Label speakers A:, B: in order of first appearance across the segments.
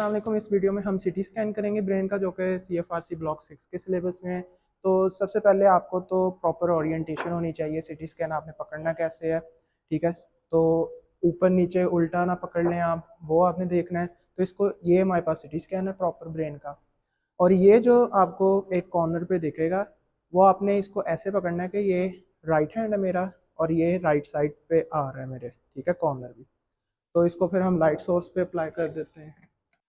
A: अस्सलाम वालेकुम। इस वीडियो में हम सिटी स्कैन करेंगे ब्रेन का, जो कि CFRC ब्लॉक 6 के सिलेबस में है। तो सबसे पहले आपको तो प्रॉपर ओरिएंटेशन होनी चाहिए। सिटी स्कैन आपने पकड़ना कैसे है, ठीक है। तो ऊपर नीचे उल्टा ना पकड़ लें आप, वो आपने देखना है। तो इसको, ये हमारे पास सिटी स्कैन है प्रॉपर ब्रेन का। और ये जो आपको एक कॉर्नर पे दिखेगा, वो आपने इसको ऐसे पकड़ना है कि ये राइट हैंड है मेरा और ये राइट साइड पे आ रहा है मेरे, ठीक है, कॉर्नर भी। तो इसको फिर हम लाइट सोर्स पे अप्लाई कर देते हैं।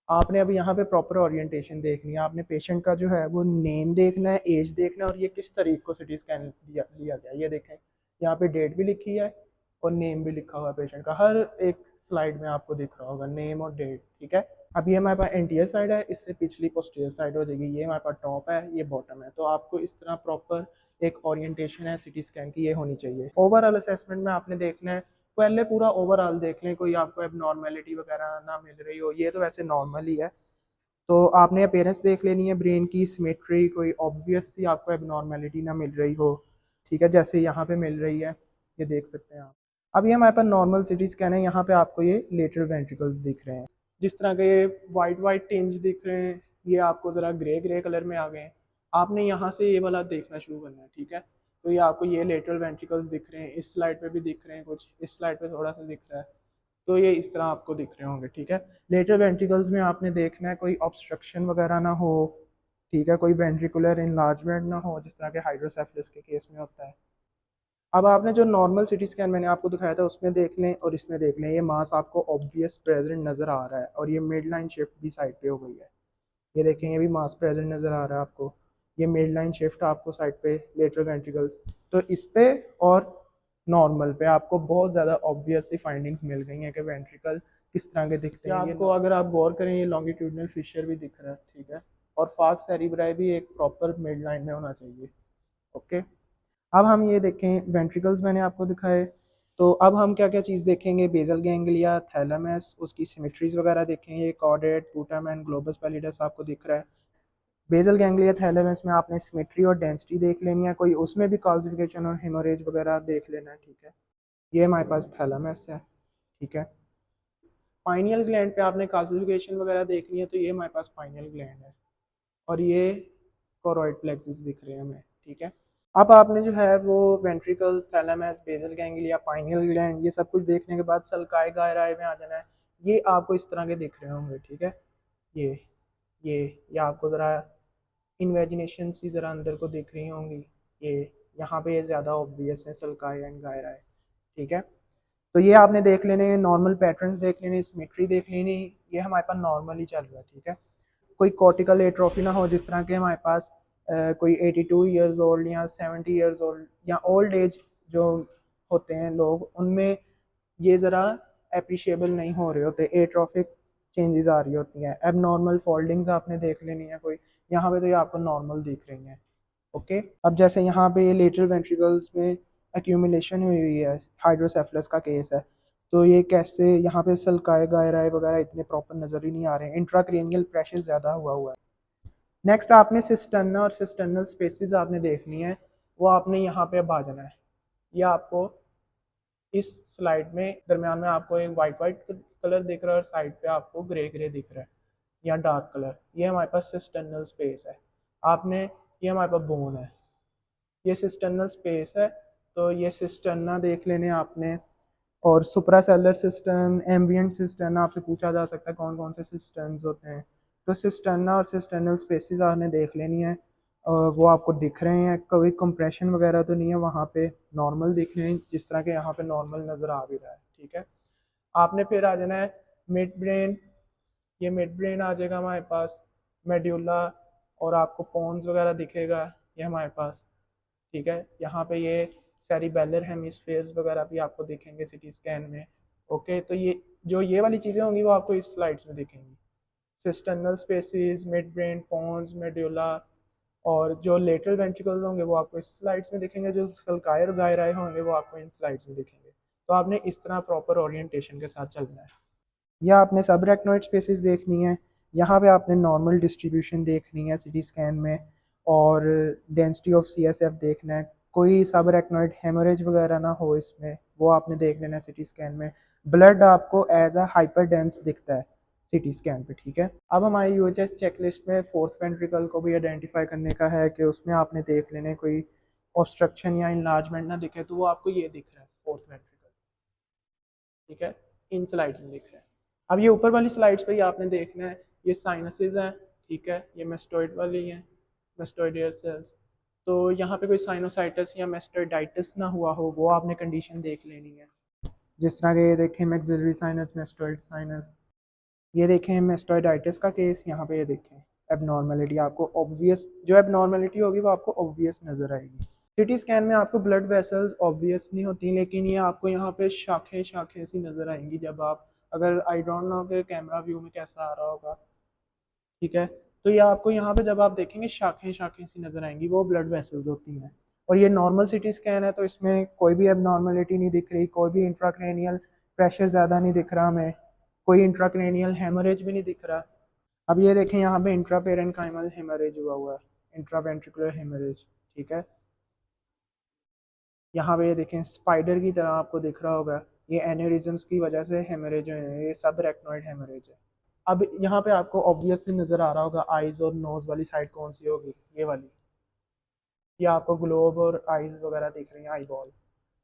A: आपने अब यहाँ पे प्रॉपर ओरिएंटेशन देखनी है। आपने पेशेंट का जो है वो नेम देखना है, एज देखना है, और ये किस तारीख को सिटी स्कैन लिया गया ये देखें। यहाँ पे डेट भी लिखी है और नेम भी लिखा हुआ है पेशेंट का। हर एक स्लाइड में आपको दिख रहा होगा नेम और डेट, ठीक है। अब ये हमारे पास एंटीरियर साइड है, इससे पिछली पोस्टीरियर साइड हो जाएगी। ये हमारे पास टॉप है, ये बॉटम है। तो आपको इस तरह प्रॉपर एक ओरिएंटेशन है सिटी स्कैन की, ये होनी चाहिए। ओवरऑल असेसमेंट में आपने देखना है, पहले पूरा ओवरऑल देख लें, कोई आपको एबनॉर्मेलिटी वगैरह ना मिल रही हो। ये तो वैसे नॉर्मल ही है। तो आपने अपीयरेंस देख लेनी है ब्रेन की, सिमेट्री, कोई ऑब्वियस सी आपको एबनॉर्मेलिटी ना मिल रही हो, ठीक है, जैसे यहाँ पे मिल रही है, ये देख सकते हैं आप। अब ये हमारे पास नॉर्मल सिटी स्कैन है। यहाँ पे आपको ये लेटरल वेंट्रिकल्स दिख रहे हैं, जिस तरह के ये वाइट वाइट टिंज दिख रहे हैं, ये आपको ज़रा ग्रे ग्रे कलर में आ गए हैं। आपने यहाँ से ये वाला देखना शुरू करना है, ठीक है। तो ये आपको ये लेटरल वेंट्रिकल्स दिख रहे हैं, इस स्लाइड पे भी दिख रहे हैं कुछ, इस स्लाइड पे थोड़ा सा दिख रहा है। तो ये इस तरह आपको दिख रहे होंगे, ठीक है। लेटरल वेंट्रिकल्स में आपने देखना है कोई ऑब्स्ट्रक्शन वगैरह ना हो, ठीक है, कोई वेंट्रिकुलर इनलार्जमेंट ना हो, जिस तरह के हाइड्रोसेफलस के केस में होता है। अब आपने जो नॉर्मल सिटी स्कैन मैंने आपको दिखाया था उसमें देख लें और इसमें देख लें, ये मास आपको ऑब्वियस प्रेजेंट नज़र आ रहा है और ये मिड लाइन शिफ्ट भी साइड पे हो गई है। ये देखें, ये भी मास प्रेजेंट नज़र आ रहा है आपको। ये मिड लाइन शिफ्ट आपको साइड पे लेटरल वेंट्रिकल्स। तो इस पे और नॉर्मल पे आपको बहुत ज़्यादा ऑब्वियस सी फाइंडिंग्स मिल गई हैं कि वेंट्रिकल किस तरह के दिखते हैं। आपको अगर आप गौर करें, ये लॉन्गिट्यूडनल फिशर भी दिख रहा है, ठीक है। और फार्क सेरिब्राई भी एक प्रॉपर मिड लाइन में होना चाहिए, ओके। अब हम ये देखें, वेंट्रिकल्स मैंने आपको दिखाए। तो अब हम क्या क्या चीज़ देखेंगे, बेसल गैंग्लिया, थैलेमस, उसकी सिमेट्रीज वगैरह देखेंगे। कॉर्डेट, पुटम एंड ग्लोबस पैलिडस आपको दिख रहा है। बेसल गैंग्लिया थैलेमस में आपने सिमेट्री और डेंसिटी देख लेनी है, कोई उसमें भी कॉल्सिफिकेशन और हेमोरेज वगैरह देख लेना है, ठीक है। ये हमारे पास थैलेमस है, ठीक है। पाइनियल ग्लैंड पे आपने कॉल्सिफिकेशन वगैरह देखनी है, तो ये हमारे पास पाइनियल ग्लैंड है और ये कोरोइड प्लेक्सिस दिख रहे हैं हमें, ठीक है। अब आपने जो है वो ventricle, thalamus, basal ganglia, pineal gland, ये सब कुछ देखने के बाद सल्काई गायराई में आ जाना है। ये आपको इस तरह के दिख रहे होंगे, ठीक है। ये ये ये आपको ज़रा इन्वेजिनेशन सी ज़रा अंदर को दिख रही होंगी। ये यहाँ पे ये ज़्यादा ऑब्वियस है, सल्काई एंड गायराई, ठीक है। तो ये आपने देख लेने, नॉर्मल पैटर्न्स देख लेने, सिमेट्री देख लेनी। ये हमारे पास नॉर्मल ही चल रहा है, ठीक है। कोई कॉर्टिकल एट्रोफी ना हो, जिस तरह के हमारे पास कोई 82 ईयर्स ओल्ड या 70 ईयर्स ओल्ड या ओल्ड एज जो होते हैं लोग, उनमें ये ज़रा अप्रिशिएबल नहीं हो रहे होते, एट्रोफिक चेंजेस आ रही होती हैं। अब नॉर्मल फोल्डिंग्स आपने देख लेनी है कोई, यहाँ पे तो ये आपको नॉर्मल दिख रही हैं, ओके। अब जैसे यहाँ पे ये लेटरल वेंट्रिकल्स में एक्यूमुलेशन हुई हुई है, हाइड्रोसेफलस का केस है। तो ये कैसे, यहाँ पे सल्काए गायराए वगैरह इतने प्रॉपर नज़र ही नहीं आ रहे हैं, इंट्राक्रेनियल प्रेशर ज़्यादा हुआ है। नेक्स्ट आपने सिस्टर्ना और सिस्टर्नल स्पेसिस आपने देखनी है, वो आपने यहाँ पे अब आ जाना है। ये आपको इस स्लाइड में दरमियान में आपको एक वाइट वाइट कलर दिख रहा है और साइड पे आपको ग्रे ग्रे दिख रहा है या डार्क कलर। ये हमारे पास सिस्टर्नल स्पेस है। आपने, ये हमारे पास बोन है, ये सिस्टर्नल स्पेस है। तो ये सिस्टर्ना देख लेने आपने। और सुप्रासेलर सिस्टर्न, एम्बिएंट सिस्टर्न, आपसे पूछा जा सकता है कौन कौन से सिस्टर्न्स होते हैं। तो सिस्टर्ना और सिस्टर्नल स्पेसिस आपने देख लेनी है, और वो आपको दिख रहे हैं। कोई कंप्रेशन वगैरह तो नहीं है वहाँ पे, नॉर्मल दिख रहे हैं, जिस तरह के यहाँ पे नॉर्मल नज़र आ भी रहा है, ठीक है। आपने फिर आ जाना है मिड ब्रेन। ये मिड ब्रेन आ जाएगा हमारे पास, मेड्यूला, और आपको पोन्स वगैरह दिखेगा ये हमारे पास, ठीक है। यहाँ पे ये सेरिबेलर हेमिस्फेयर्स वगैरह भी आपको दिखेंगे सिटी स्कैन में, ओके। तो ये जो ये वाली चीज़ें होंगी वो आपको इस स्लाइड्स में दिखेंगी। Cisternal spaces, mid brain, pons, medulla, और जो लेटरल वेंट्रिकल्स होंगे वो आपको इस स्लाइड्स में दिखेंगे। जो सल्काई और गायराई होंगे वो आपको इन स्लाइड्स में दिखेंगे। तो आपने इस तरह प्रॉपर ओरिएंटेशन के साथ चलना है। या आपने सब रेक्नोइड स्पेसिस देखनी है, यहाँ पे आपने नॉर्मल डिस्ट्रीब्यूशन देखनी है सिटी स्कैन में, और डेंसिटी ऑफ CSF देखना है। कोई सब रेक्नोइड हेमोरेज वगैरह ना हो इसमें, वो आपने देख लेना है सिटी स्कैन में। ब्लड आपको एज अ हाइपर डेंस दिखता है, सीटी स्कैन पे, ठीक है। अब हमारी यूएचएस चेकलिस्ट में फोर्थ वेंट्रिकल को भी आइडेंटिफाई करने का है कि उसमें आपने देख लेने कोई ऑब्स्ट्रक्शन या इनलार्जमेंट ना दिखे, तो वो आपको ये दिख रहा है फोर्थ वेंट्रिकल, ठीक है, इन स्लाइड्स में दिख रहा है। अब ये ऊपर वाली स्लाइड्स पे ही आपने देखना है, ये साइनसेस हैं, ठीक है, ये मेस्टोइड वाली हैं, मेस्टोइड एयर सेल्स। तो यहाँ पे कोई साइनोसाइटिस या मेस्टोइडाइटिस ना हुआ हो, वो आपने कंडीशन देख लेनी है। जिस तरह के ये देखें मैक्सिलरी साइनस, मेस्टोइड साइनस, ये देखें मेस्टोइडाइटिस का केस, यहाँ पे ये देखें एबनॉर्मेलिटी, आपको ऑब्वियस जो एबनॉर्मेलिटी होगी वो आपको ऑब्वियस नजर आएगी। सीटी स्कैन में आपको ब्लड वेसल्स ऑब्वियस नहीं होती, लेकिन ये आपको यहाँ पे शाखे शाखे सी नजर आएंगी जब आप, अगर आई डोंट नो कि कैमरा व्यू में कैसा आ रहा होगा, ठीक है, तो ये आपको यहाँ पे जब आप देखेंगे शाखें शाखें सी नजर आएंगी, वो ब्लड वेसल्स होती हैं। और ये नॉर्मल सीटी स्कैन है, तो इसमें कोई भी एबनॉर्मेलिटी नहीं दिख रही, कोई भी इंट्राक्रेनियल प्रेशर ज़्यादा नहीं दिख रहा हमें, कोई इंट्राक्रेनियल हेमरेज भी नहीं दिख रहा। अब ये देखें यहाँ पे इंट्रापेरेन्काइमल हेमरेज हुआ है, इंट्रावेंट्रिकुलर हेमरेज, ठीक है। यहाँ पे ये देखें स्पाइडर की तरह आपको दिख रहा होगा, ये एन्यूरिज्म्स की वजह से हेमरेज है, ये सब रेक्नोइड हेमरेज है। अब यहाँ पे आपको ऑब्वियसली नज़र आ रहा होगा आइज़ और नोज़ वाली साइड कौन सी होगी, ये वाली, ये आपको ग्लोब और आइज़ वगैरह दिख रही हैं, आई बॉल।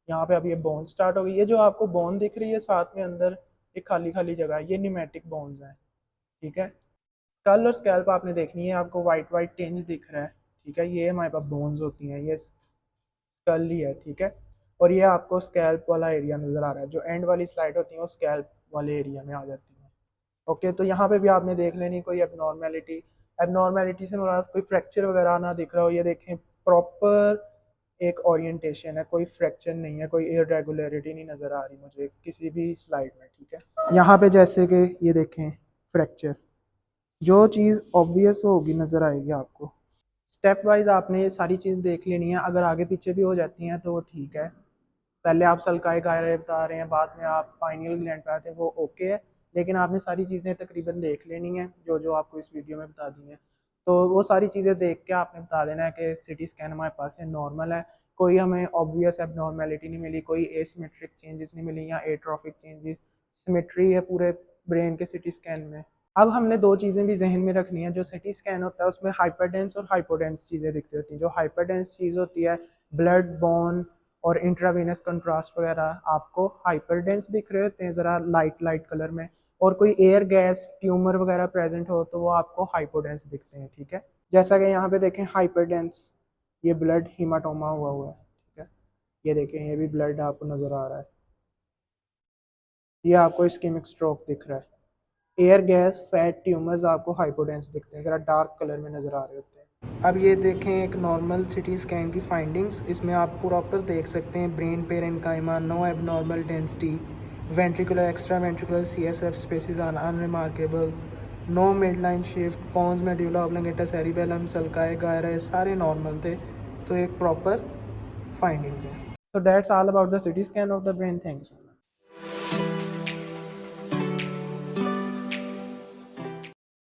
A: यहाँ पे अब ये बोन स्टार्ट होगी, ये जो आपको बोन दिख रही है साथ में अंदर एक खाली खाली जगह है, ये न्यूमेटिक बोन्स हैं, ठीक है। स्कल और स्कैल्प आपने देखनी है, आपको वाइट वाइट टिंज दिख रहा है, ठीक है, ये हमारे पास बोन्स होती हैं, ये स्कल ही है, ठीक है। और ये आपको स्कैल्प वाला एरिया नज़र आ रहा है, जो एंड वाली स्लाइड होती है वो स्कैल्प वाले एरिया में आ जाती है। ओके, तो यहाँ पे भी आपने देख लेनी कोई एबनॉर्मेलिटी, एबनॉर्मेलिटी से मुराद कोई फ्रैक्चर वगैरह ना दिख रहा हो, ये देखें प्रॉपर एक ओरिएंटेशन है, कोई फ्रैक्चर नहीं है, कोई इरेगुलरिटी नहीं नज़र आ रही मुझे किसी भी स्लाइड में, ठीक है। यहाँ पे जैसे कि ये देखें फ्रैक्चर, जो चीज़ ऑब्वियस होगी नज़र आएगी आपको। स्टेप वाइज आपने ये सारी चीज़ देख लेनी है, अगर आगे पीछे भी हो जाती हैं तो वो ठीक है। पहले आप सल्काई गायरे बता रहे हैं, बाद में आप पाइनियल ग्लैंड पे आते हैं, वो ओके है, लेकिन आपने सारी चीज़ें तकरीबन देख लेनी है जो जो आपको इस वीडियो में बता दी हैं। तो वो सारी चीज़ें देख के आपने बता देना है कि सीटी स्कैन हमारे पास है नॉर्मल है, कोई हमें ऑब्वियस एबनॉर्मेलिटी नहीं मिली, कोई एसिमेट्रिक चेंजेस नहीं मिली या एट्रोफिक चेंजेस, सिमेट्री है पूरे ब्रेन के सीटी स्कैन में। अब हमने दो चीज़ें भी जहन में रखनी है, जो सीटी स्कैन होता है उसमें हाइपरडेंस और हाइपोडेंस चीज़ें दिखती होती हैं। जो हाइपरडेंस चीज़ होती है ब्लड बोन और इंट्रावेनस कंट्रास्ट वगैरह आपको हाइपरडेंस दिख रहे होते हैं ज़रा लाइट लाइट कलर में, और कोई एयर गैस ट्यूमर वगैरह प्रेजेंट हो तो वो आपको हाइपोडेंस दिखते हैं, ठीक है। जैसा कि यहाँ पे देखें हाइपरडेंस, ये ब्लड हीमाटोमा हुआ है, ठीक है, ये देखें ये भी ब्लड आपको नज़र आ रहा है, ये आपको इस्केमिक स्ट्रोक दिख रहा है। एयर गैस फैट ट्यूमर्स आपको हाइपोडेंस दिखते हैं, ज़रा डार्क कलर में नज़र आ रहे होते हैं। अब ये देखें एक नॉर्मल सीटी स्कैन की फाइंडिंग्स, इसमें आप प्रॉपर देख सकते हैं brain parenchyma, no abnormal density, ventricular extra ventricular CSF spaces are unremarkable, no mid line shift, pons medulla oblongata cerebellum, sulci gyri, सारे नॉर्मल थे, तो एक प्रॉपर फाइंडिंग्स है। So that's all about the CT scan of the brain. Thanks.